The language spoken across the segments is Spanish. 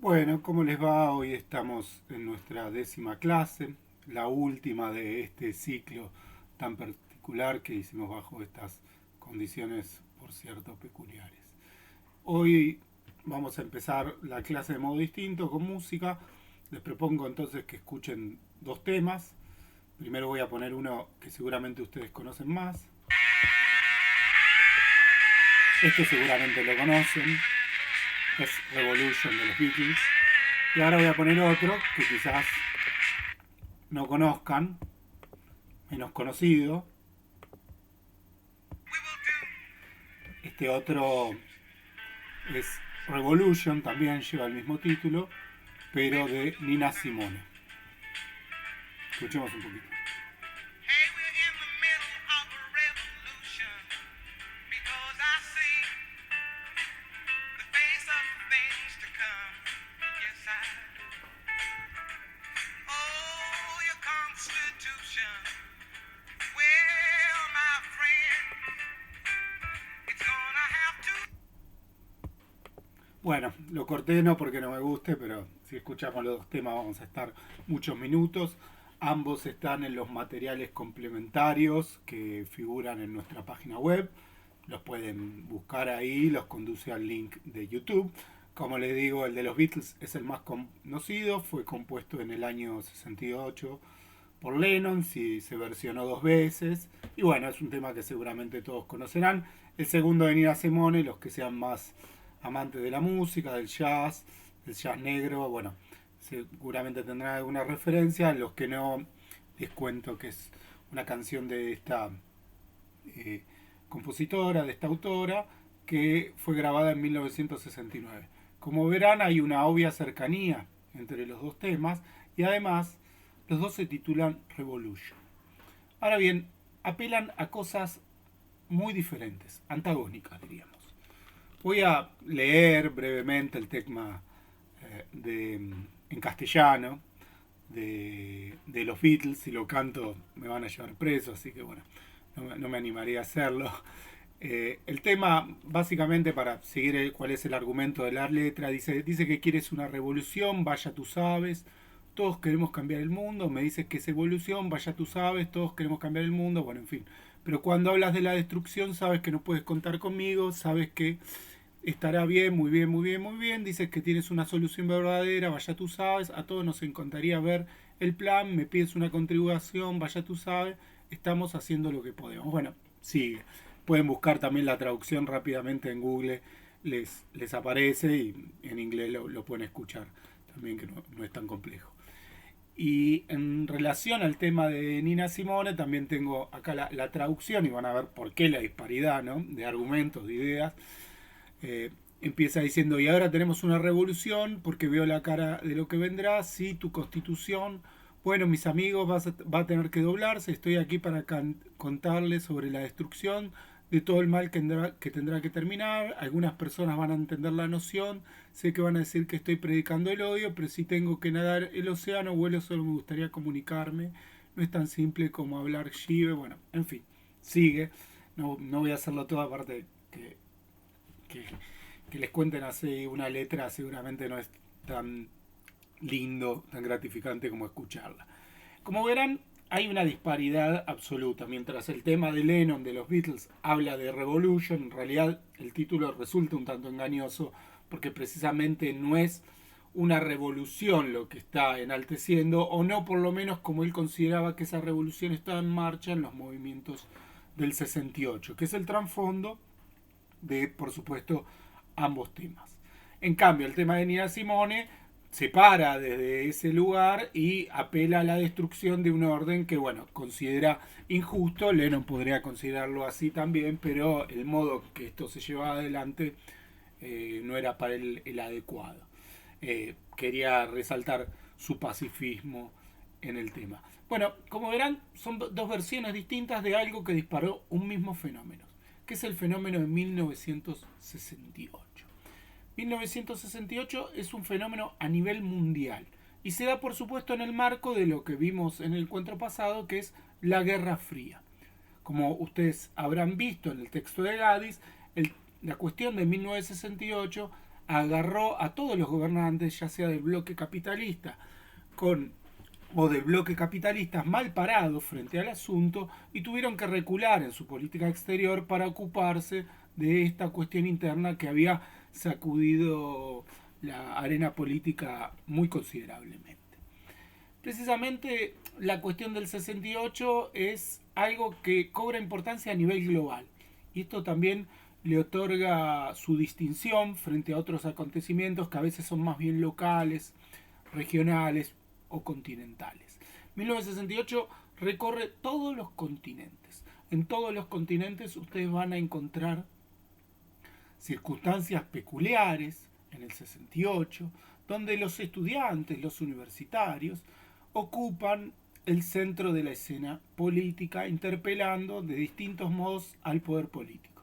Bueno, ¿cómo les va? Hoy estamos en nuestra 10ª clase, la última de este ciclo tan particular que hicimos bajo estas condiciones, por cierto, peculiares. Hoy vamos a empezar la clase de modo distinto, con música. Les propongo entonces que escuchen dos temas. Primero voy a poner uno que seguramente ustedes conocen más. Este seguramente lo conocen. Es Revolution de los Beatles. Y ahora voy a poner otro que quizás no conozcan, menos conocido. Este otro es Revolution, también lleva el mismo título, pero de Nina Simone. Escuchemos un poquito. Bueno, lo corté no porque no me guste, pero si escuchamos los dos temas vamos a estar muchos minutos. Ambos están en los materiales complementarios que figuran en nuestra página web. Los pueden buscar ahí, los conduce al link de YouTube. Como les digo, el de los Beatles es el más conocido, fue compuesto en el año 68 por Lennon, se versionó dos veces. Y bueno, es un tema que seguramente todos conocerán. El segundo de Nina Simone, los que sean más amantes de la música, del jazz negro, bueno, seguramente tendrán alguna referencia. Los que no, les cuento que es una canción de esta eh, compositora, de esta autora, que fue grabada en 1969. Como verán, hay una obvia cercanía entre los dos temas y además los dos se titulan Revolution. Ahora bien, apelan a cosas muy diferentes, antagónicas diríamos. Voy a leer brevemente el tema en castellano de los Beatles. Si lo canto me van a llevar preso, así que bueno, no me animaría a hacerlo. El tema, básicamente, para seguir cuál es el argumento de la letra, dice que quieres una revolución, vaya tú sabes, todos queremos cambiar el mundo, me dices que es evolución, vaya tú sabes, todos queremos cambiar el mundo, bueno, en fin. Pero cuando hablas de la destrucción, sabes que no puedes contar conmigo, sabes que estará bien, muy bien, muy bien, muy bien, dices que tienes una solución verdadera, vaya tú sabes, a todos nos encantaría ver el plan, me pides una contribución, vaya tú sabes, estamos haciendo lo que podemos. Bueno, sigue. Pueden buscar también la traducción rápidamente en Google, les aparece y en inglés lo pueden escuchar también, que no es tan complejo. Y en relación al tema de Nina Simone, también tengo acá la traducción y van a ver por qué la disparidad, ¿no?, de argumentos, de ideas. Empieza diciendo, y ahora tenemos una revolución porque veo la cara de lo que vendrá, sí, tu constitución, bueno, mis amigos, va a tener que doblarse, estoy aquí para contarles sobre la destrucción de todo el mal que tendrá que terminar. Algunas personas van a entender la noción, sé que van a decir que estoy predicando el odio, pero si tengo que nadar el océano, vuelo, solo me gustaría comunicarme, no es tan simple como hablar Shive, bueno, en fin, sigue, no voy a hacerlo todo, aparte que, que les cuenten así una letra seguramente no es tan lindo, tan gratificante como escucharla. Como verán, hay una disparidad absoluta. Mientras el tema de Lennon de los Beatles habla de Revolution, en realidad el título resulta un tanto engañoso porque precisamente no es una revolución lo que está enalteciendo, o no por lo menos como él consideraba que esa revolución estaba en marcha en los movimientos del 68, que es el trasfondo de, por supuesto, ambos temas. En cambio, el tema de Nina Simone se para desde ese lugar y apela a la destrucción de un orden que, bueno, considera injusto. Lennon podría considerarlo así también, pero el modo que esto se llevaba adelante no era para él el adecuado. Quería resaltar su pacifismo en el tema. Bueno, como verán, son dos versiones distintas de algo que disparó un mismo fenómeno, que es el fenómeno de 1968. 1968 es un fenómeno a nivel mundial y se da, por supuesto, en el marco de lo que vimos en el encuentro pasado, que es la Guerra Fría. Como ustedes habrán visto en el texto de Gaddis, la cuestión de 1968 agarró a todos los gobernantes, ya sea del bloque capitalista con o del bloque capitalistas mal parados frente al asunto y tuvieron que recular en su política exterior para ocuparse de esta cuestión interna que había sacudido la arena política muy considerablemente. Precisamente la cuestión del 68 es algo que cobra importancia a nivel global y esto también le otorga su distinción frente a otros acontecimientos que a veces son más bien locales, regionales o continentales. 1968 recorre todos los continentes. En todos los continentes ustedes van a encontrar circunstancias peculiares en el 68, donde los estudiantes, los universitarios, ocupan el centro de la escena política, interpelando de distintos modos al poder político.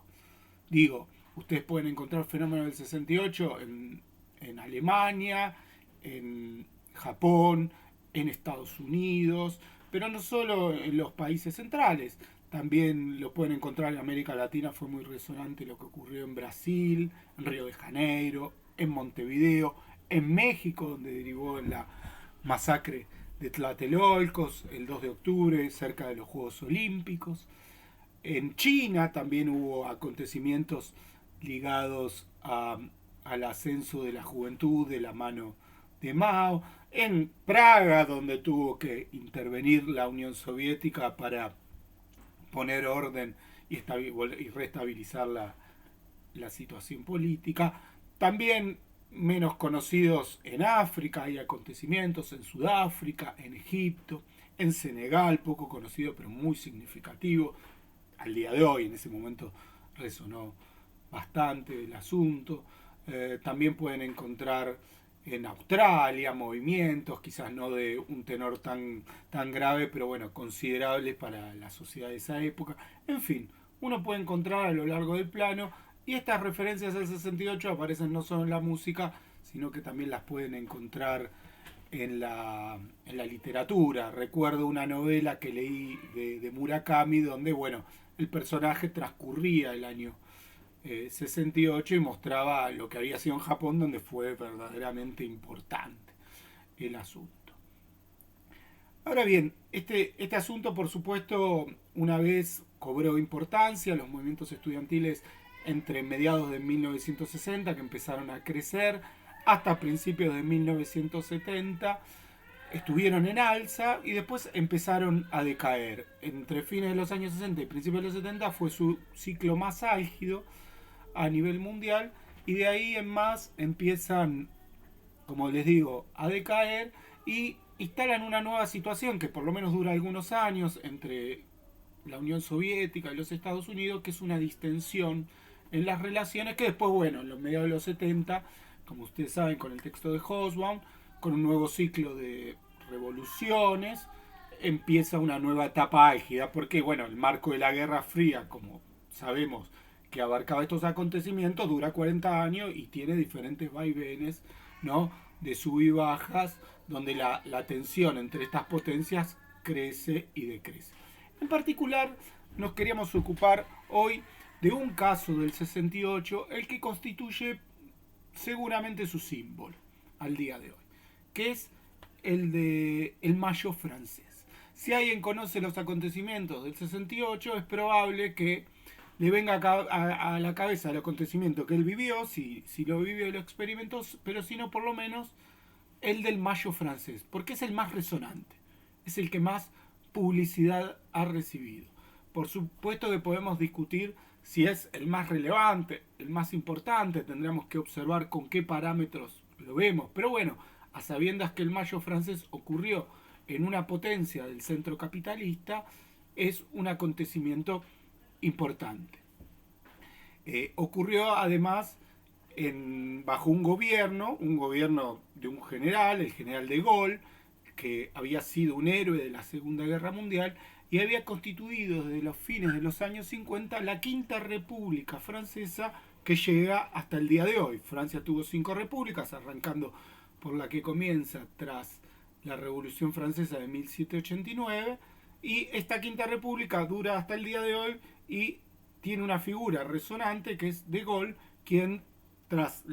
Digo, ustedes pueden encontrar fenómenos del 68 en Alemania, en Japón, en Estados Unidos, pero no solo en los países centrales. También lo pueden encontrar en América Latina, fue muy resonante lo que ocurrió en Brasil, en Río de Janeiro, en Montevideo, en México, donde derivó en la masacre de Tlatelolcos el 2 de octubre, cerca de los Juegos Olímpicos. En China también hubo acontecimientos ligados al ascenso de la juventud de la mano de Mao. En Praga, donde tuvo que intervenir la Unión Soviética para poner orden y restabilizar la situación política. También menos conocidos en África, hay acontecimientos en Sudáfrica, en Egipto, en Senegal, poco conocido pero muy significativo. Al día de hoy, en ese momento resonó bastante el asunto. También pueden encontrar en Australia movimientos, quizás no de un tenor tan grave, pero bueno, considerables para la sociedad de esa época. En fin, uno puede encontrar a lo largo del plano y estas referencias al 68 aparecen no solo en la música, sino que también las pueden encontrar en la literatura. Recuerdo una novela que leí de Murakami donde, bueno, el personaje transcurría el año 68 y mostraba lo que había sido en Japón, donde fue verdaderamente importante el asunto. Ahora bien, este asunto, por supuesto, una vez cobró importancia, los movimientos estudiantiles entre mediados de 1960, que empezaron a crecer, hasta principios de 1970, estuvieron en alza y después empezaron a decaer. Entre fines de los años 60 y principios de los 70 fue su ciclo más álgido a nivel mundial y de ahí en más empiezan, como les digo, a decaer y instalan una nueva situación que por lo menos dura algunos años entre la Unión Soviética y los Estados Unidos, que es una distensión en las relaciones que después, bueno, en los mediados de los 70, como ustedes saben, con el texto de Hobsbawm, con un nuevo ciclo de revoluciones, empieza una nueva etapa álgida, porque, bueno, el marco de la Guerra Fría, como sabemos, que abarcaba estos acontecimientos, dura 40 años y tiene diferentes vaivenes, ¿no? De sub y bajas, donde la tensión entre estas potencias crece y decrece. En particular, nos queríamos ocupar hoy de un caso del 68, el que constituye seguramente su símbolo al día de hoy, que es el de el Mayo francés. Si alguien conoce los acontecimientos del 68, es probable que le venga a la cabeza el acontecimiento que él vivió, si lo vivió y lo experimentó, pero si no, por lo menos el del Mayo francés, porque es el más resonante, es el que más publicidad ha recibido. Por supuesto que podemos discutir si es el más relevante, el más importante, tendríamos que observar con qué parámetros lo vemos, pero bueno, a sabiendas que el Mayo francés ocurrió en una potencia del centro capitalista, es un acontecimiento importante. Ocurrió además bajo un gobierno de un general, el general de Gaulle, que había sido un héroe de la Segunda Guerra Mundial y había constituido desde los fines de los años 50 la Quinta República Francesa que llega hasta el día de hoy. Francia tuvo 5 repúblicas, arrancando por la que comienza tras la Revolución Francesa de 1789, y esta Quinta República dura hasta el día de hoy y tiene una figura resonante que es De Gaulle, quien tras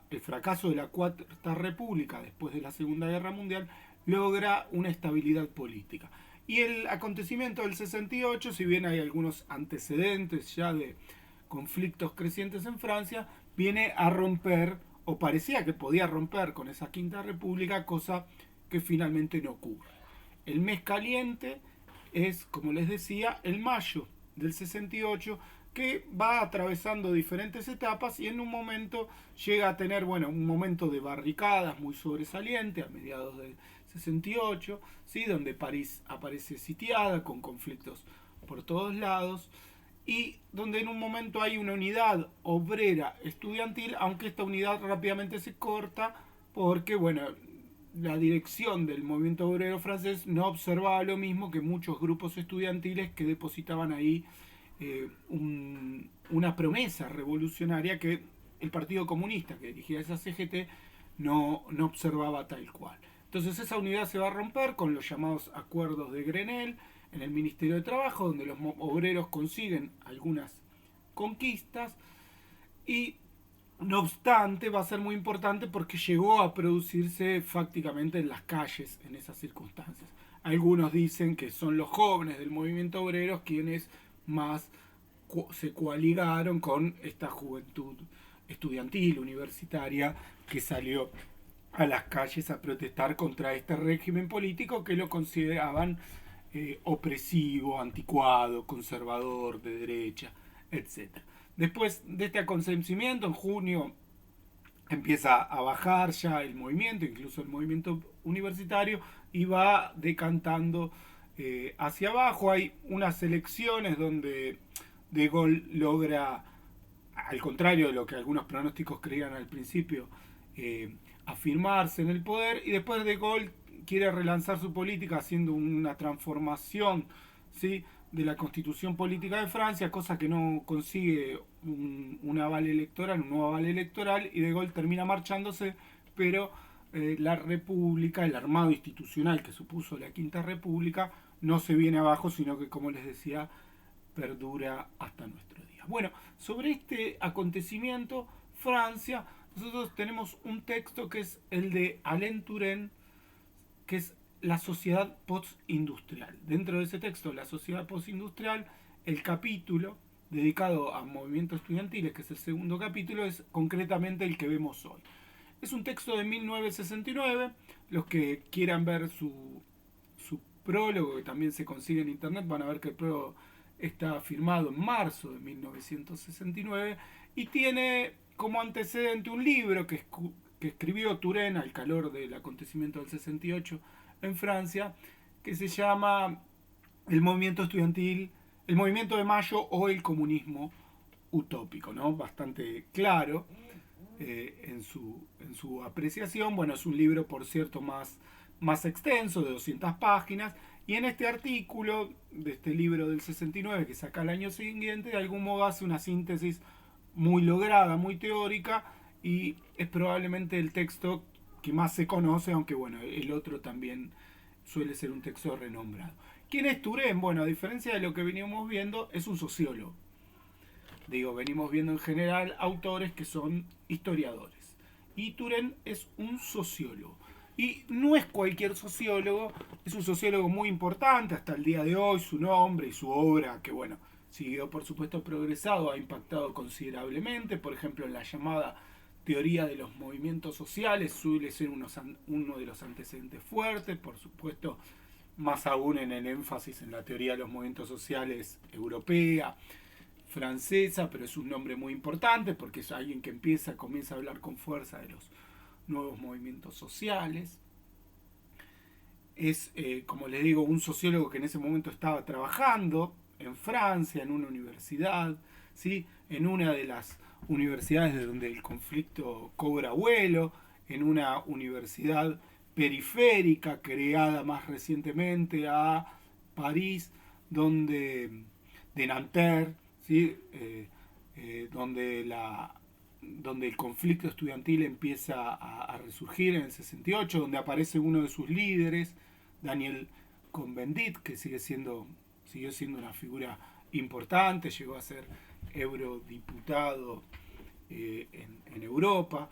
el fracaso de la Cuarta República después de la Segunda Guerra Mundial, logra una estabilidad política. Y el acontecimiento del 68, si bien hay algunos antecedentes ya de conflictos crecientes en Francia, viene a romper, o parecía que podía romper con esa Quinta República, cosa que finalmente no ocurre. El mes caliente es, como les decía, el mayo del 68, que va atravesando diferentes etapas y en un momento llega a tener, bueno, un momento de barricadas muy sobresaliente a mediados del 68, ¿sí? Donde París aparece sitiada con conflictos por todos lados y donde en un momento hay una unidad obrera estudiantil, aunque esta unidad rápidamente se corta porque, bueno, la dirección del movimiento obrero francés no observaba lo mismo que muchos grupos estudiantiles que depositaban ahí una promesa revolucionaria que el Partido Comunista que dirigía esa CGT no observaba tal cual. Entonces esa unidad se va a romper con los llamados acuerdos de Grenelle en el Ministerio de Trabajo, donde los obreros consiguen algunas conquistas y no obstante va a ser muy importante porque llegó a producirse fácticamente en las calles en esas circunstancias. Algunos dicen que son los jóvenes del movimiento obrero quienes más se coaligaron con esta juventud estudiantil, universitaria, que salió a las calles a protestar contra este régimen político que lo consideraban opresivo, anticuado, conservador, de derecha, etc. Después de este acontecimiento, en junio empieza a bajar ya el movimiento, incluso el movimiento universitario, y va decantando hacia abajo. Hay unas elecciones donde De Gaulle logra, al contrario de lo que algunos pronósticos creían al principio, afirmarse en el poder, y después De Gaulle quiere relanzar su política haciendo una transformación, ¿sí?, de la constitución política de Francia, cosa que no consigue un aval electoral, un nuevo aval electoral, y De Gaulle termina marchándose, pero la república, el armado institucional que supuso la Quinta República, no se viene abajo, sino que, como les decía, perdura hasta nuestro día. Bueno, sobre este acontecimiento, Francia, nosotros tenemos un texto que es el de Alain Touraine, que es la sociedad postindustrial. Dentro de ese texto, la sociedad postindustrial, el capítulo dedicado a movimientos estudiantiles, que es el segundo capítulo, es concretamente el que vemos hoy. Es un texto de 1969. Los que quieran ver su prólogo, que también se consigue en internet, van a ver que el prólogo está firmado en marzo de 1969 y tiene como antecedente un libro que escribió Touraine al calor del acontecimiento del 68 en Francia, que se llama El movimiento estudiantil, el movimiento de mayo o el comunismo utópico, ¿no? Bastante claro en su apreciación. Bueno, es un libro, por cierto, más extenso, de 200 páginas, y en este artículo de este libro del 69, que saca el año siguiente, de algún modo hace una síntesis muy lograda, muy teórica, y es probablemente el texto que más se conoce, aunque bueno, el otro también suele ser un texto renombrado. ¿Quién es Touraine? Bueno, a diferencia de lo que veníamos viendo, es un sociólogo. Digo, venimos viendo en general autores que son historiadores. Y Touraine es un sociólogo. Y no es cualquier sociólogo, es un sociólogo muy importante hasta el día de hoy. Su nombre y su obra, que bueno, siguió por supuesto progresado, ha impactado considerablemente. Por ejemplo, en la llamada teoría de los movimientos sociales suele ser uno de los antecedentes fuertes, por supuesto, más aún en el énfasis en la teoría de los movimientos sociales europea, francesa, pero es un nombre muy importante porque es alguien que comienza a hablar con fuerza de los nuevos movimientos sociales. Es, como les digo, un sociólogo que en ese momento estaba trabajando en Francia, en una universidad, ¿sí?, en una de las universidades de donde el conflicto cobra vuelo, en una universidad periférica creada más recientemente a París, donde de Nanterre, ¿sí?, donde el conflicto estudiantil empieza a resurgir en el 68, donde aparece uno de sus líderes, Daniel Cohn-Bendit, que siguió siendo una figura importante, llegó a ser eurodiputado en Europa,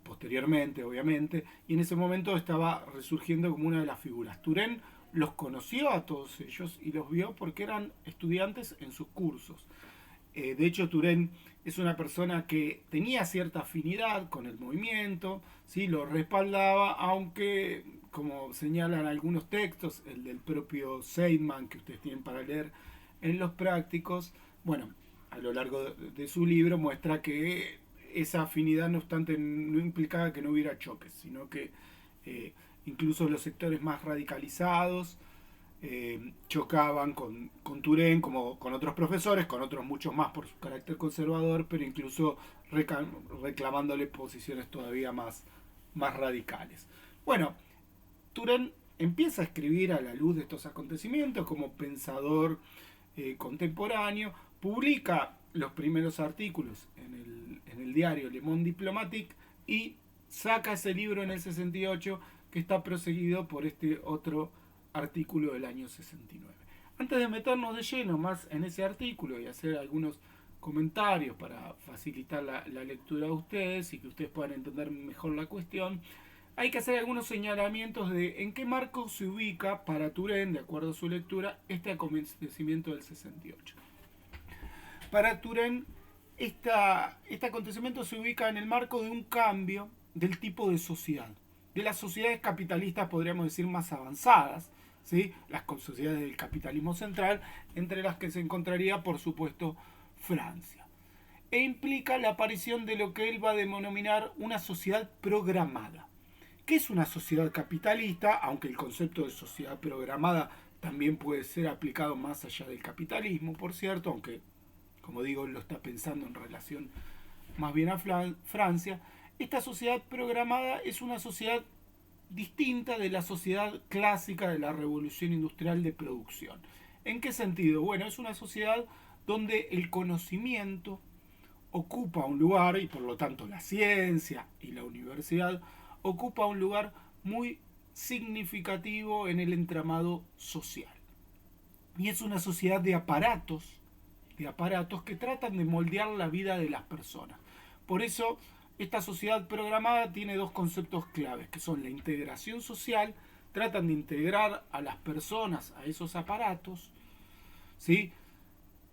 posteriormente obviamente, y en ese momento estaba resurgiendo como una de las figuras. Turén los conoció a todos ellos y los vio porque eran estudiantes en sus cursos. De hecho, Turén es una persona que tenía cierta afinidad con el movimiento, ¿sí? Lo respaldaba, aunque, como señalan algunos textos, el del propio Seidman, que ustedes tienen para leer en los prácticos, bueno, a lo largo de su libro muestra que esa afinidad, no obstante, no implicaba que no hubiera choques, sino que eh, incluso los sectores más radicalizados chocaban con Turén, como con otros profesores, con otros muchos más por su carácter conservador, pero incluso reclamándole posiciones todavía más radicales. Bueno, Turén empieza a escribir a la luz de estos acontecimientos como pensador contemporáneo, publica los primeros artículos en el diario Le Monde Diplomatique y saca ese libro en el 68 que está proseguido por este otro artículo del año 69. Antes de meternos de lleno más en ese artículo y hacer algunos comentarios para facilitar la lectura de ustedes y que ustedes puedan entender mejor la cuestión, hay que hacer algunos señalamientos de en qué marco se ubica para Turén, de acuerdo a su lectura, este acontecimiento del 68. Para Turén, este acontecimiento se ubica en el marco de un cambio del tipo de sociedad. De las sociedades capitalistas, podríamos decir, más avanzadas, ¿sí? Las sociedades del capitalismo central, entre las que se encontraría, por supuesto, Francia. E implica la aparición de lo que él va a denominar una sociedad programada. ¿Qué es una sociedad capitalista? Aunque el concepto de sociedad programada también puede ser aplicado más allá del capitalismo, por cierto, aunque, como digo, lo está pensando en relación más bien a Francia. Esta sociedad programada es una sociedad distinta de la sociedad clásica de la revolución industrial de producción. ¿En qué sentido? Bueno, es una sociedad donde el conocimiento ocupa un lugar, y por lo tanto la ciencia y la universidad ocupa un lugar muy significativo en el entramado social. Y es una sociedad de aparatos que tratan de moldear la vida de las personas. Por eso, esta sociedad programada tiene dos conceptos claves, que son la integración social, tratan de integrar a las personas a esos aparatos, ¿sí?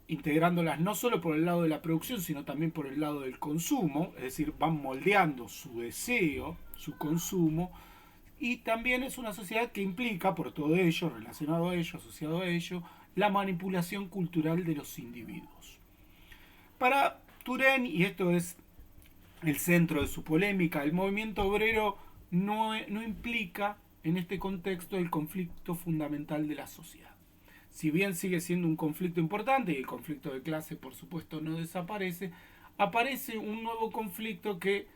Integrándolas no solo por el lado de la producción, sino también por el lado del consumo, es decir, van moldeando su deseo, su consumo, y también es una sociedad que implica, por todo ello, relacionado a ello, asociado a ello, la manipulación cultural de los individuos. Para Turén, y esto es el centro de su polémica, el movimiento obrero no implica en este contexto el conflicto fundamental de la sociedad. Si bien sigue siendo un conflicto importante y el conflicto de clase por supuesto no desaparece, aparece un nuevo conflicto que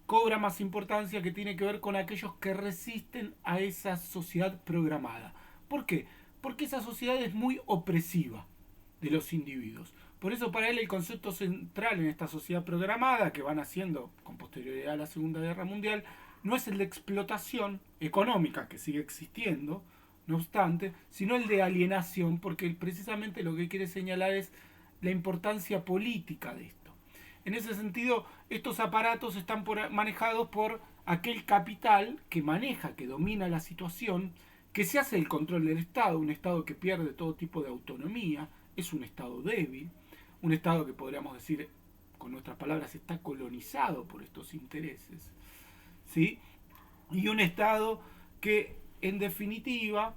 cobra más importancia, que tiene que ver con aquellos que resisten a esa sociedad programada. ¿Por qué? Porque esa sociedad es muy opresiva de los individuos. Por eso para él el concepto central en esta sociedad programada, que van haciendo con posterioridad a la Segunda Guerra Mundial, no es el de explotación económica, que sigue existiendo, no obstante, sino el de alienación, porque precisamente lo que quiere señalar es la importancia política de esto. En ese sentido, estos aparatos están manejados por aquel capital que maneja, que domina la situación, que se hace el control del Estado, un Estado que pierde todo tipo de autonomía, es un Estado débil, un Estado que podríamos decir, con nuestras palabras, está colonizado por estos intereses, ¿sí? Y un Estado que, en definitiva,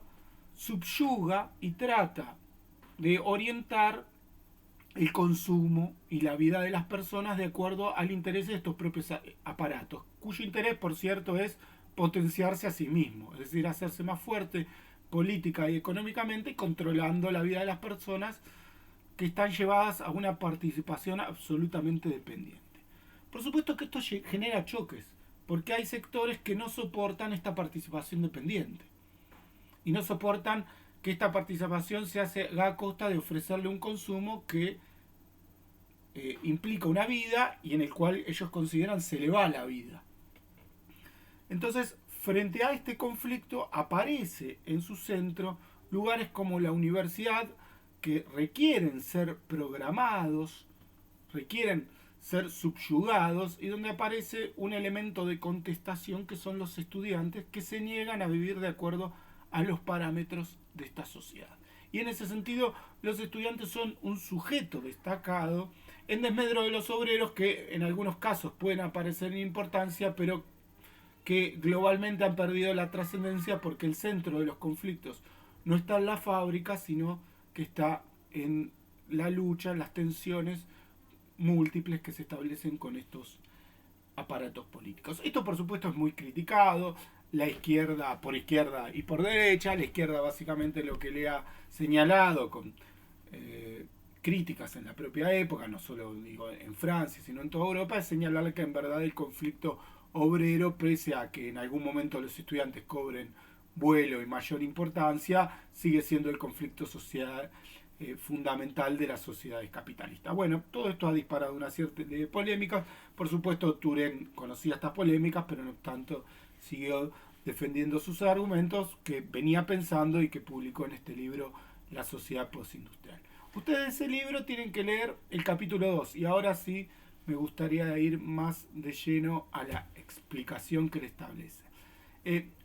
subyuga y trata de orientar el consumo y la vida de las personas de acuerdo al interés de estos propios aparatos, cuyo interés, por cierto, es potenciarse a sí mismo, es decir, hacerse más fuerte política y económicamente, controlando la vida de las personas que están llevadas a una participación absolutamente dependiente. Por supuesto que esto genera choques, porque hay sectores que no soportan esta participación dependiente y no soportan que esta participación se haga a costa de ofrecerle un consumo que implica una vida y en el cual ellos consideran se le va la vida. Entonces, frente a este conflicto aparece en su centro lugares como la universidad, que requieren ser programados, requieren ser subyugados y donde aparece un elemento de contestación que son los estudiantes que se niegan a vivir de acuerdo a los parámetros de esta sociedad. Y en ese sentido, los estudiantes son un sujeto destacado en desmedro de los obreros que en algunos casos pueden aparecer en importancia, pero que globalmente han perdido la trascendencia porque el centro de los conflictos no está en la fábrica, sino que está en la lucha, en las tensiones múltiples que se establecen con estos aparatos políticos. Esto por supuesto es muy criticado, la izquierda por izquierda y por derecha, la izquierda básicamente lo que le ha señalado con críticas en la propia época, no solo digo en Francia, sino en toda Europa, es señalar que en verdad el conflicto obrero, pese a que en algún momento los estudiantes cobren vuelo y mayor importancia, sigue siendo el conflicto social fundamental de las sociedades capitalistas. Bueno, todo esto ha disparado una serie de polémicas. Por supuesto, Turén conocía estas polémicas, pero no obstante siguió defendiendo sus argumentos que venía pensando y que publicó en este libro La sociedad postindustrial. Ustedes de ese libro tienen que leer el capítulo 2 y ahora sí me gustaría ir más de lleno a la explicación que le establece.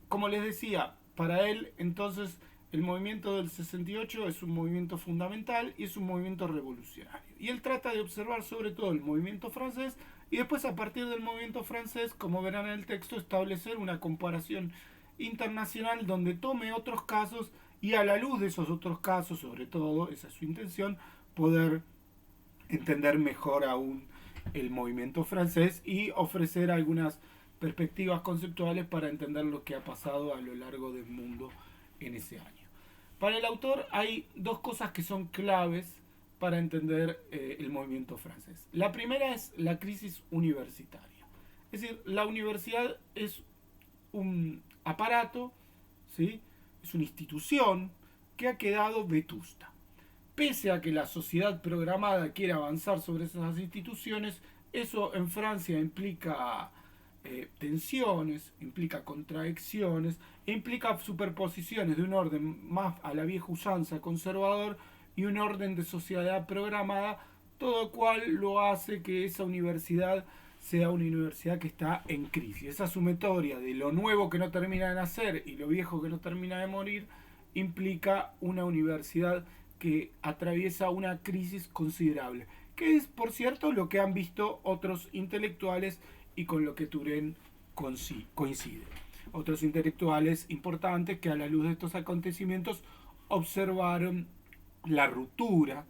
Como les decía, para él entonces el movimiento del 68 es un movimiento fundamental y es un movimiento revolucionario. Y él trata de observar sobre todo el movimiento francés y después a partir del movimiento francés, como verán en el texto, establecer una comparación internacional donde tome otros casos y a la luz de esos otros casos, sobre todo, esa es su intención, poder entender mejor aún el movimiento francés y ofrecer algunas perspectivas conceptuales para entender lo que ha pasado a lo largo del mundo en ese año. Para el autor hay dos cosas que son claves para entender el movimiento francés. La primera es la crisis universitaria. Es decir, la universidad es un aparato, ¿sí? Es una institución que ha quedado vetusta. Pese a que la sociedad programada quiere avanzar sobre esas instituciones, eso en Francia implica tensiones, implica contradicciones, e implica superposiciones de un orden más a la vieja usanza conservador y un orden de sociedad programada, todo lo cual lo hace que esa universidad sea una universidad que está en crisis. Esa sumatoria de lo nuevo que no termina de nacer y lo viejo que no termina de morir implica una universidad que atraviesa una crisis considerable, que es, por cierto, lo que han visto otros intelectuales y con lo que Turén coincide. Otros intelectuales importantes que a la luz de estos acontecimientos observaron la ruptura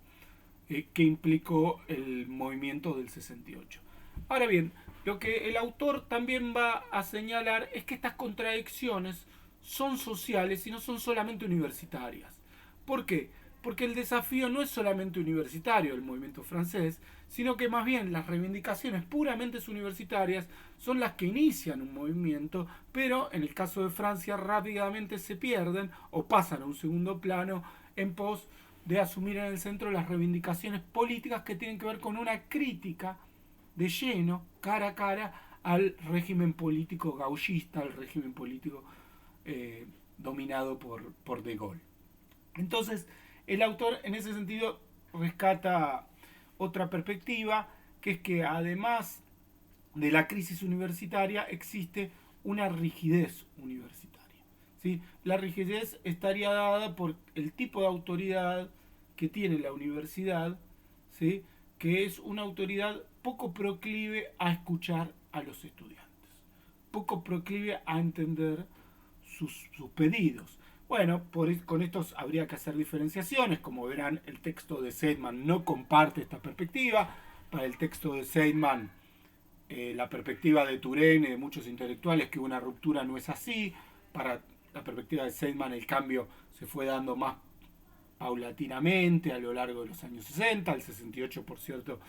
que implicó el movimiento del 68. Ahora bien, lo que el autor también va a señalar es que estas contradicciones son sociales y no son solamente universitarias. ¿Por qué? Porque el desafío no es solamente universitario del movimiento francés, sino que más bien las reivindicaciones puramente universitarias son las que inician un movimiento, pero en el caso de Francia rápidamente se pierden o pasan a un segundo plano en pos de asumir en el centro las reivindicaciones políticas que tienen que ver con una crítica de lleno, cara a cara, al régimen político gaullista, al régimen político dominado por De Gaulle. Entonces, el autor en ese sentido rescata otra perspectiva, que es que además de la crisis universitaria existe una rigidez universitaria. ¿Sí? La rigidez estaría dada por el tipo de autoridad que tiene la universidad, ¿sí? Que es una autoridad poco proclive a escuchar a los estudiantes, poco proclive a entender sus pedidos. Bueno, con estos habría que hacer diferenciaciones. Como verán, el texto de Seidman no comparte esta perspectiva. Para el texto de Seidman, la perspectiva de Turén y de muchos intelectuales que una ruptura no es así. Para la perspectiva de Seidman, el cambio se fue dando más paulatinamente a lo largo de los años 60. El 68, por cierto,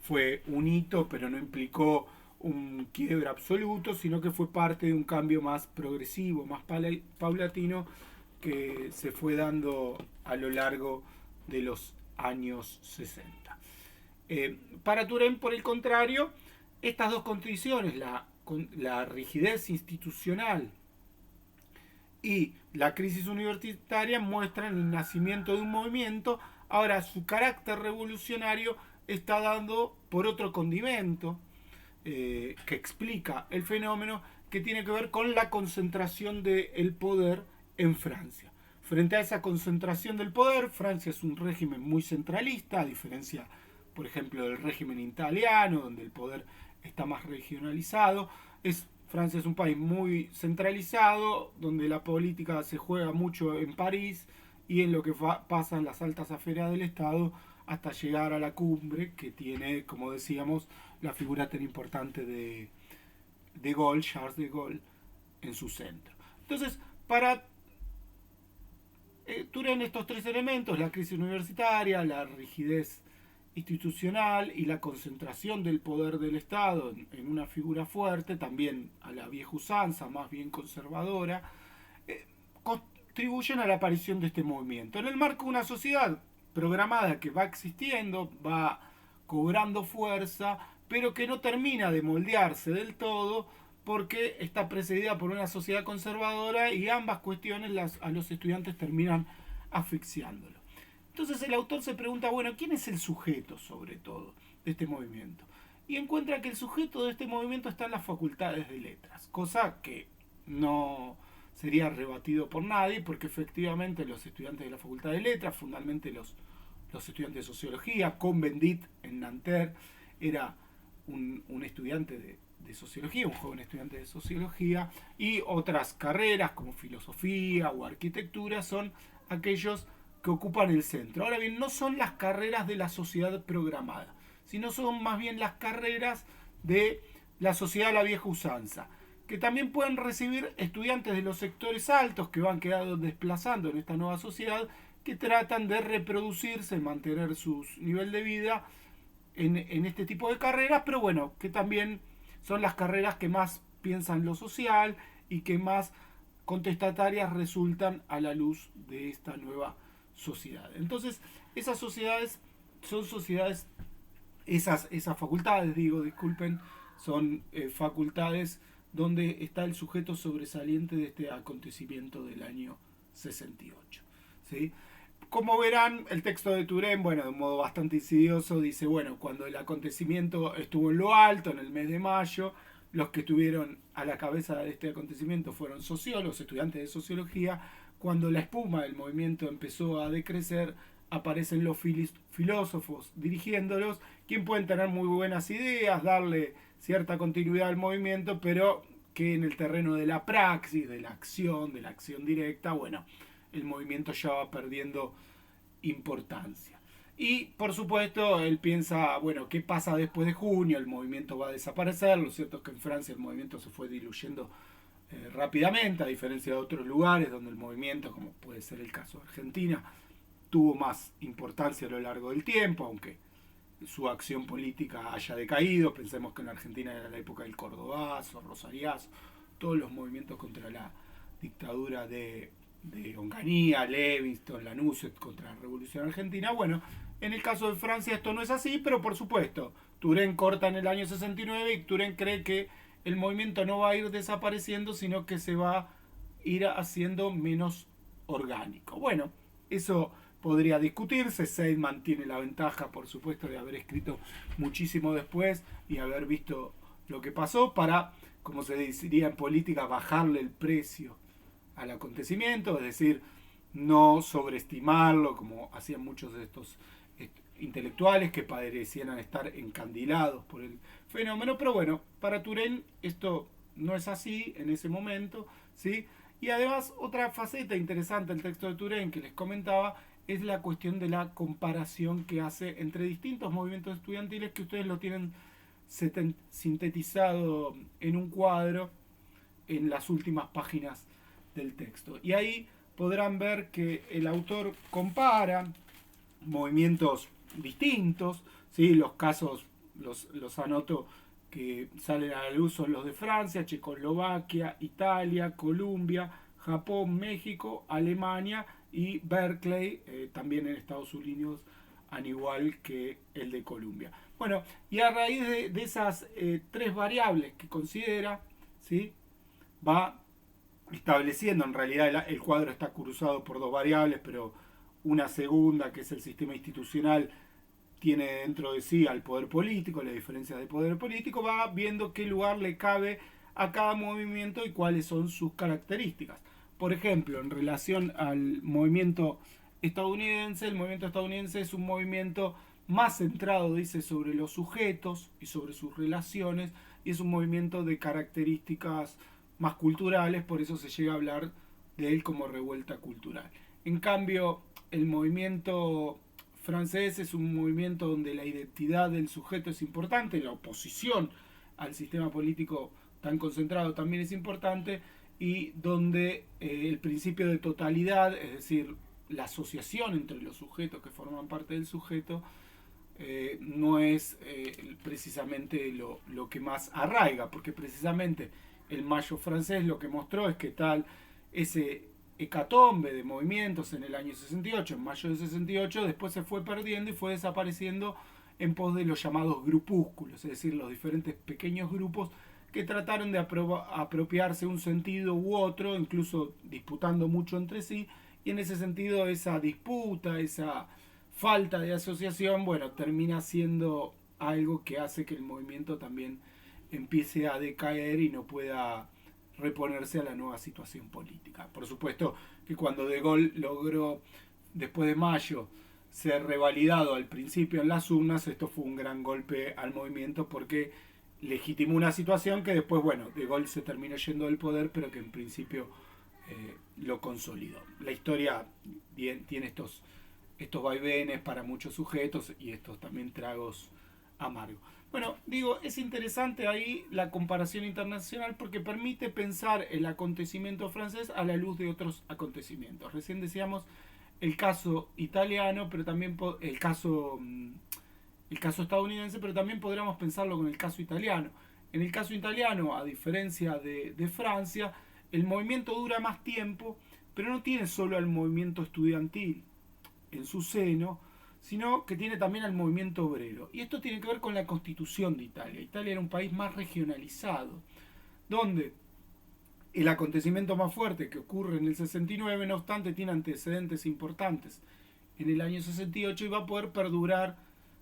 fue un hito, pero no implicó un quiebre absoluto, sino que fue parte de un cambio más progresivo, más paulatino, que se fue dando a lo largo de los años 60. Para Turén, por el contrario, estas dos condiciones, la rigidez institucional y la crisis universitaria, muestran el nacimiento de un movimiento. Ahora, su carácter revolucionario está dando por otro condimento que explica el fenómeno, que tiene que ver con la concentración del poder en Francia. Frente a esa concentración del poder, Francia es un régimen muy centralista, a diferencia, por ejemplo, del régimen italiano, donde el poder está más regionalizado. Francia es un país muy centralizado, donde la política se juega mucho en París y en lo que pasa en las altas esferas del Estado, hasta llegar a la cumbre, que tiene, como decíamos, la figura tan importante de Gaulle, Charles de Gaulle, en su centro. Entonces, para Turén, estos tres elementos, la crisis universitaria, la rigidez institucional y la concentración del poder del Estado en una figura fuerte, también a la vieja usanza, más bien conservadora, contribuyen a la aparición de este movimiento. En el marco de una sociedad programada que va existiendo, va cobrando fuerza, pero que no termina de moldearse del todo, porque está precedida por una sociedad conservadora y ambas cuestiones a los estudiantes terminan asfixiándolo. Entonces el autor se pregunta, bueno, ¿quién es el sujeto sobre todo de este movimiento? Y encuentra que el sujeto de este movimiento está en las facultades de letras, cosa que no sería rebatido por nadie, porque efectivamente los estudiantes de la facultad de letras, fundamentalmente los estudiantes de sociología, Cohn-Bendit en Nanterre era un estudiante de sociología, un joven estudiante de sociología, y otras carreras como filosofía o arquitectura son aquellos que ocupan el centro. Ahora bien, no son las carreras de la sociedad programada, sino son más bien las carreras de la sociedad a la vieja usanza, que también pueden recibir estudiantes de los sectores altos que van quedando desplazando en esta nueva sociedad, que tratan de reproducirse, mantener su nivel de vida en este tipo de carreras, pero bueno, que también son las carreras que más piensan lo social y que más contestatarias resultan a la luz de esta nueva sociedad. Entonces, esas sociedades son sociedades, esas facultades, digo, disculpen, son facultades donde está el sujeto sobresaliente de este acontecimiento del año 68. ¿Sí? Como verán, el texto de Turén, bueno, de un modo bastante insidioso, dice, bueno, cuando el acontecimiento estuvo en lo alto, en el mes de mayo, los que estuvieron a la cabeza de este acontecimiento fueron sociólogos, estudiantes de sociología. Cuando la espuma del movimiento empezó a decrecer, aparecen los filósofos dirigiéndolos, quien pueden tener muy buenas ideas, darle cierta continuidad al movimiento, pero que en el terreno de la praxis, de la acción directa, bueno, el movimiento ya va perdiendo importancia. Y por supuesto él piensa, bueno, ¿qué pasa después de junio? El movimiento va a desaparecer. Lo cierto es que en Francia el movimiento se fue diluyendo rápidamente, a diferencia de otros lugares donde el movimiento, como puede ser el caso de Argentina, tuvo más importancia a lo largo del tiempo, aunque su acción política haya decaído. Pensemos que en Argentina era la época del Cordobazo, Rosariazo, todos los movimientos contra la dictadura de Onganía, Levingston, Lanusse, contra la Revolución Argentina. Bueno, en el caso de Francia esto no es así, pero por supuesto, Turén corta en el año 69 y Turén cree que el movimiento no va a ir desapareciendo, sino que se va a ir haciendo menos orgánico. Bueno, eso podría discutirse. Seidman tiene la ventaja, por supuesto, de haber escrito muchísimo después y haber visto lo que pasó para, como se diría en política, bajarle el precio al acontecimiento, es decir, no sobreestimarlo como hacían muchos de estos intelectuales que parecían estar encandilados por el fenómeno. Pero bueno, para Turén esto no es así en ese momento, ¿sí? Y además otra faceta interesante del texto de Turén que les comentaba es la cuestión de la comparación que hace entre distintos movimientos estudiantiles, que ustedes lo tienen sintetizado en un cuadro en las últimas páginas del texto. Y ahí podrán ver que el autor compara movimientos distintos, ¿sí? Los casos los anoto que salen a la luz son los de Francia, Checoslovaquia, Italia, Colombia, Japón, México, Alemania y Berkeley, también en Estados Unidos, al igual que el de Colombia. Bueno, y a raíz de esas tres variables que considera, ¿sí? Va estableciendo, en realidad el cuadro está cruzado por dos variables, pero una segunda, que es el sistema institucional, tiene dentro de sí al poder político, la diferencia de poder político, va viendo qué lugar le cabe a cada movimiento y cuáles son sus características. Por ejemplo, en relación al movimiento estadounidense, el movimiento estadounidense es un movimiento más centrado, dice, sobre los sujetos y sobre sus relaciones, y es un movimiento de características más culturales, por eso se llega a hablar de él como revuelta cultural. En cambio, el movimiento francés es un movimiento donde la identidad del sujeto es importante, la oposición al sistema político tan concentrado también es importante, y donde el principio de totalidad, es decir, la asociación entre los sujetos que forman parte del sujeto, no es precisamente lo que más arraiga, porque precisamente el Mayo francés lo que mostró es que tal ese hecatombe de movimientos en el año 68, en mayo de 68, después se fue perdiendo y fue desapareciendo en pos de los llamados grupúsculos, es decir, los diferentes pequeños grupos que trataron de apropiarse un sentido u otro, incluso disputando mucho entre sí, y en ese sentido esa disputa, esa falta de asociación, bueno, termina siendo algo que hace que el movimiento también empiece a decaer y no pueda reponerse a la nueva situación política. Por supuesto que cuando De Gaulle logró, después de mayo, ser revalidado al principio en las urnas, esto fue un gran golpe al movimiento porque legitimó una situación que después, bueno, De Gaulle se terminó yendo del poder, pero que en principio lo consolidó. La historia tiene estos vaivenes para muchos sujetos y estos también tragos amargos. Bueno, digo, es interesante ahí la comparación internacional porque permite pensar el acontecimiento francés a la luz de otros acontecimientos. Recién decíamos el caso italiano, pero también el caso estadounidense, pero también podríamos pensarlo con el caso italiano. En el caso italiano, a diferencia de Francia, el movimiento dura más tiempo, pero no tiene solo al movimiento estudiantil en su seno, sino que tiene también al movimiento obrero. Y esto tiene que ver con la constitución de Italia. Italia era un país más regionalizado, donde el acontecimiento más fuerte que ocurre en el 69, no obstante, tiene antecedentes importantes en el año 68 y va a poder perdurar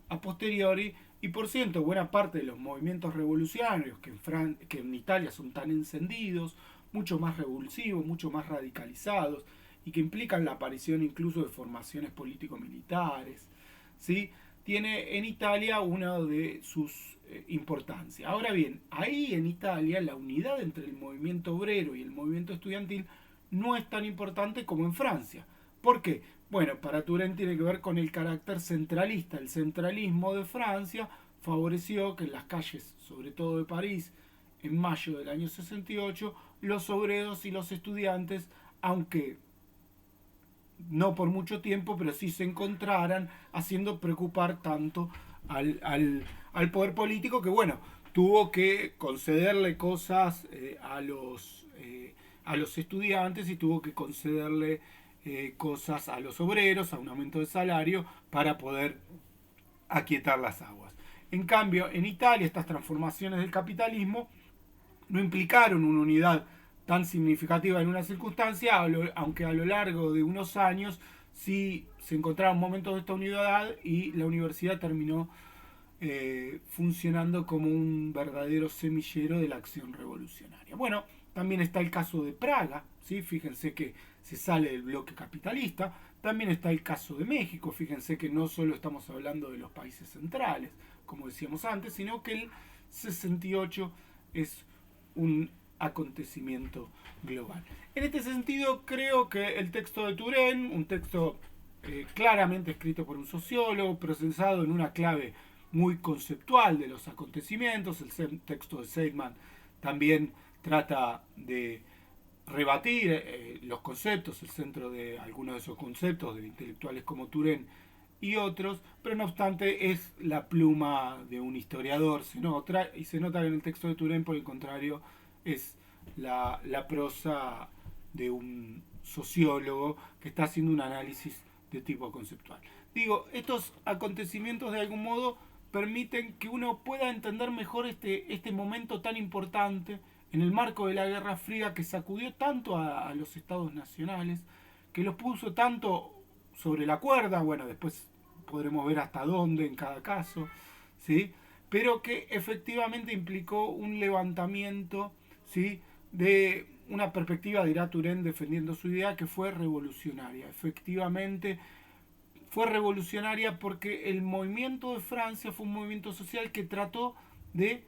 a posteriori. Y por cierto, buena parte de los movimientos revolucionarios que en Italia son tan encendidos, mucho más revulsivos, mucho más radicalizados, y que implican la aparición incluso de formaciones político-militares, ¿sí? Tiene en Italia una de sus importancias. Ahora bien, ahí en Italia la unidad entre el movimiento obrero y el movimiento estudiantil no es tan importante como en Francia. ¿Por qué? Bueno, para Turén tiene que ver con el carácter centralista. El centralismo de Francia favoreció que en las calles, sobre todo de París, en mayo del año 68, los obreros y los estudiantes, aunque no por mucho tiempo, pero sí se encontraran, haciendo preocupar tanto al poder político que, bueno, tuvo que concederle cosas a los estudiantes y tuvo que concederle cosas a los obreros, a un aumento de salario, para poder aquietar las aguas. En cambio, en Italia, estas transformaciones del capitalismo no implicaron una unidad tan significativa en una circunstancia, aunque a lo largo de unos años sí se encontraron momentos de esta unidad y la universidad terminó funcionando como un verdadero semillero de la acción revolucionaria. Bueno, también está el caso de Praga, ¿sí? Fíjense que se sale del bloque capitalista. También está el caso de México, fíjense que no solo estamos hablando de los países centrales, como decíamos antes, sino que el 68 es un acontecimiento global. En este sentido, creo que el texto de Turén, un texto claramente escrito por un sociólogo, procesado en una clave muy conceptual de los acontecimientos, el texto de Seidman también trata de rebatir los conceptos, el centro de algunos de esos conceptos de intelectuales como Turén y otros, pero no obstante es la pluma de un historiador, se nota que en el texto de Turén, por el contrario, es la prosa de un sociólogo que está haciendo un análisis de tipo conceptual. Digo, estos acontecimientos de algún modo permiten que uno pueda entender mejor este momento tan importante en el marco de la Guerra Fría, que sacudió tanto a los estados nacionales, que los puso tanto sobre la cuerda. Bueno, después podremos ver hasta dónde en cada caso, ¿sí? Pero que efectivamente implicó un levantamiento, ¿sí?, de una perspectiva, dirá Turén defendiendo su idea, que fue revolucionaria. Efectivamente fue revolucionaria porque el movimiento de Francia fue un movimiento social que trató de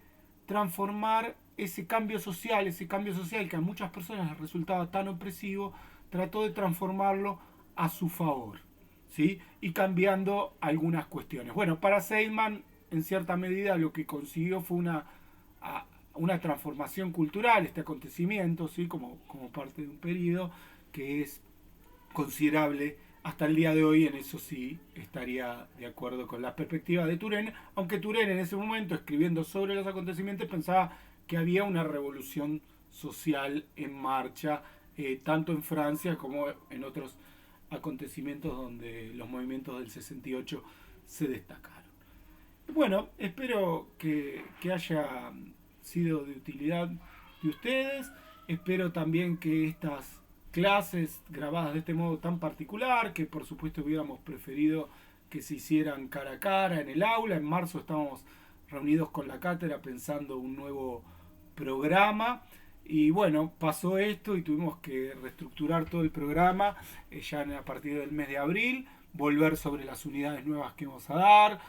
transformar ese cambio social que a muchas personas les resultaba tan opresivo, trató de transformarlo a su favor, ¿sí? Y cambiando algunas cuestiones. Bueno, para Seidman, en cierta medida, lo que consiguió fue una transformación cultural, este acontecimiento, ¿sí?, como parte de un periodo que es considerable hasta el día de hoy. En eso sí estaría de acuerdo con la perspectiva de Turén, aunque Turén en ese momento, escribiendo sobre los acontecimientos, pensaba que había una revolución social en marcha, tanto en Francia como en otros acontecimientos donde los movimientos del 68 se destacaron. Bueno, espero que haya sido de utilidad de ustedes. Espero también que estas clases grabadas de este modo tan particular, que por supuesto hubiéramos preferido que se hicieran cara a cara en el aula. En marzo estábamos reunidos con la cátedra pensando un nuevo programa. Y bueno, pasó esto y tuvimos que reestructurar todo el programa ya a partir del mes de abril, volver sobre las unidades nuevas que vamos a dar,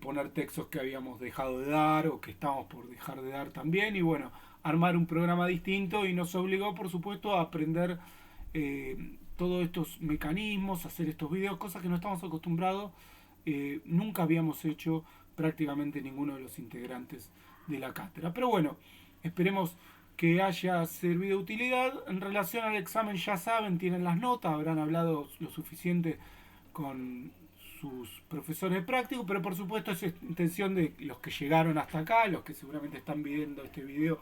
poner textos que habíamos dejado de dar o que estábamos por dejar de dar también, y bueno, armar un programa distinto, y nos obligó por supuesto a aprender todos estos mecanismos, hacer estos videos, cosas que no estamos acostumbrados, nunca habíamos hecho prácticamente ninguno de los integrantes de la cátedra. Pero bueno, esperemos que haya servido de utilidad. En relación al examen, ya saben, tienen las notas, habrán hablado lo suficiente con sus profesores prácticos, pero por supuesto es intención de los que llegaron hasta acá, los que seguramente están viendo este video,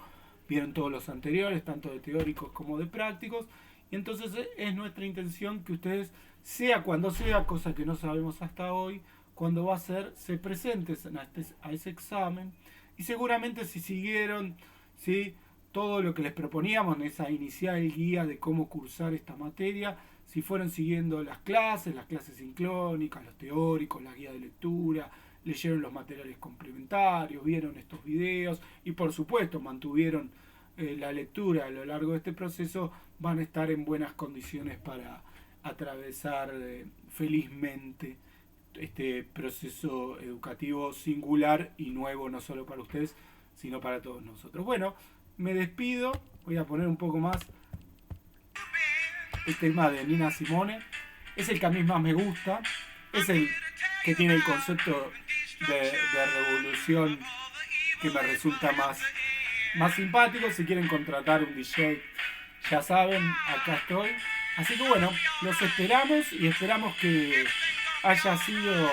vieron todos los anteriores, tanto de teóricos como de prácticos, y entonces es nuestra intención que ustedes, sea cuando sea, cosa que no sabemos hasta hoy, cuando va a ser, se presenten a ese examen, y seguramente si siguieron, ¿sí?, todo lo que les proponíamos en esa inicial guía de cómo cursar esta materia, si fueron siguiendo las clases sincrónicas, los teóricos, la guía de lectura, leyeron los materiales complementarios, vieron estos videos y por supuesto mantuvieron la lectura a lo largo de este proceso, van a estar en buenas condiciones para atravesar felizmente este proceso educativo singular y nuevo, no solo para ustedes, sino para todos nosotros. Bueno, me despido, voy a poner un poco más el tema de Nina Simone. Es el que a mí más me gusta, es el que tiene el concepto de revolución que me resulta más simpático. Si quieren contratar un DJ, ya saben, acá estoy. Así que bueno, los esperamos y esperamos que haya sido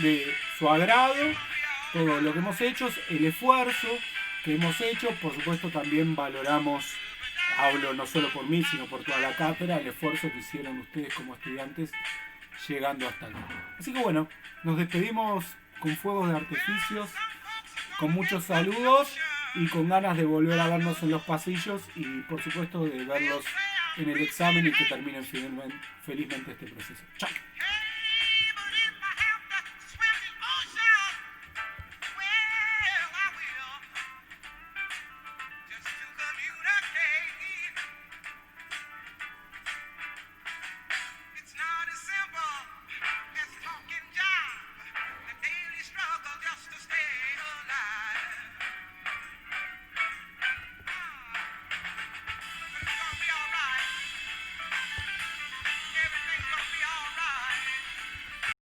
de su agrado todo lo que hemos hecho, el esfuerzo que hemos hecho. Por supuesto también valoramos, hablo no solo por mí, sino por toda la cátedra, el esfuerzo que hicieron ustedes como estudiantes llegando hasta acá. Así que bueno, nos despedimos con fuegos de artificios, con muchos saludos y con ganas de volver a vernos en los pasillos y por supuesto de verlos en el examen y que terminen felizmente este proceso. ¡Chao!